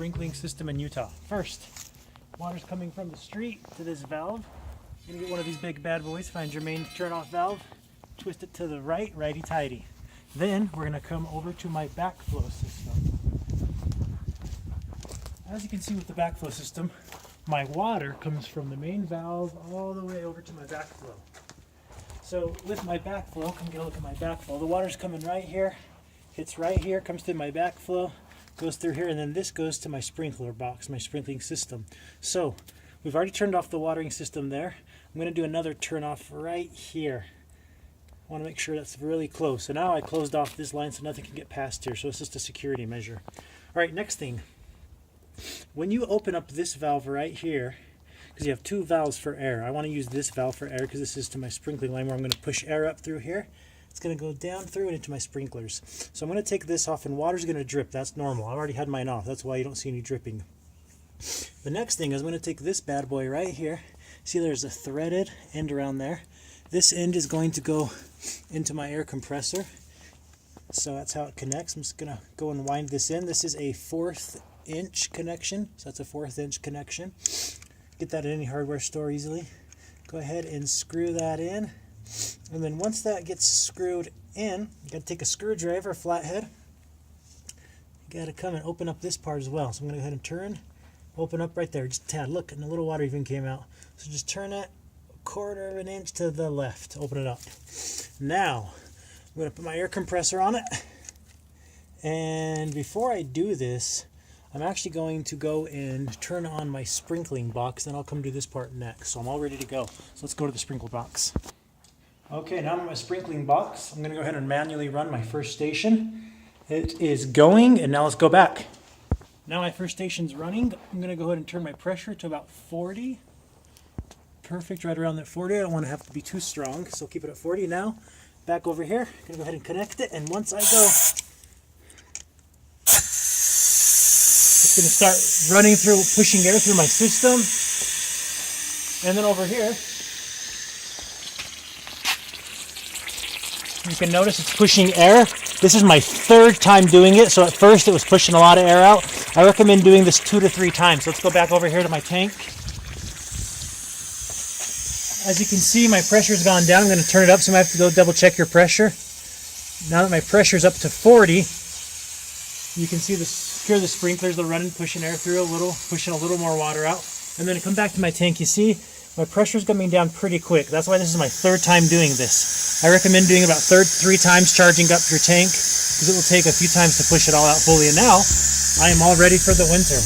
sprinkling system in Utah. First, water's coming from the street to this valve. You're gonna get one of these big bad boys, find your main turn-off valve, twist it to the right, righty-tighty. Then we're gonna come over to my backflow system. As you can see with the backflow system, my water comes from the main valve all the way over to my backflow. So with my backflow, come get a look at my backflow. The water's coming right here, hits right here, comes through my backflow, goes through here, and then this goes to my sprinkler box, my sprinkling system. So we've already turned off the watering system there. I'm going to do another turn off right here. I want to make sure that's really close. So now I closed off this line so nothing can get past here. So it's just a security measure. All right, next thing. When you open up this valve right here, because you have two valves for air, I want to use this valve for air because this is to my sprinkling line where I'm going to push air up through here. It's going to go down through and into my sprinklers. So I'm going to take this off and water's going to drip. That's normal. I've already had mine off. That's why you don't see any dripping. The next thing is I'm going to take this bad boy right here. See, there's a threaded end around there. This end is going to go into my air compressor. So that's how it connects. I'm just going to go and wind this in. This is a 1/4 inch connection. So that's a 1/4 inch connection. Get that at any hardware store easily. Go ahead and screw that in. And then once that gets screwed in, you got to take a screwdriver, flathead. You got to come and open up this part as well. So I'm going to go ahead and turn, open up right there, just a tad. Look, and a little water even came out. So just turn it 1/4 inch to the left. Open it up. Now, I'm going to put my air compressor on it. And before I do this, I'm actually going to go and turn on my sprinkling box, then I'll come do this part next. So I'm all ready to go. So let's go to the sprinkler box. Okay, now I'm in my sprinkling box. I'm going to go ahead and manually run my first station. It is going, and now let's go back. Now my first station's running. I'm going to go ahead and turn my pressure to about 40. Perfect, right around that 40. I don't want to have to be too strong, so keep it at 40 now. Back over here, I'm going to go ahead and connect it, and once I go, it's going to start running through, pushing air through my system. And then over here, you can notice it's pushing air. This is my 3rd time doing it, so at first it was pushing a lot of air out. I recommend doing this 2 to 3 times. So let's go back over here to my tank. As you can see, my pressure's gone down. I'm going to turn it up, so I have to go double check your pressure. Now that my pressure's up to 40, you can see here the sprinklers are running, pushing air through a little, pushing a little more water out. And then to come back to my tank, you see my pressure's coming down pretty quick. That's why this is my 3rd time doing this. I recommend doing about 3 times charging up your tank because it will take a few times to push it all out fully. And now I am all ready for the winter.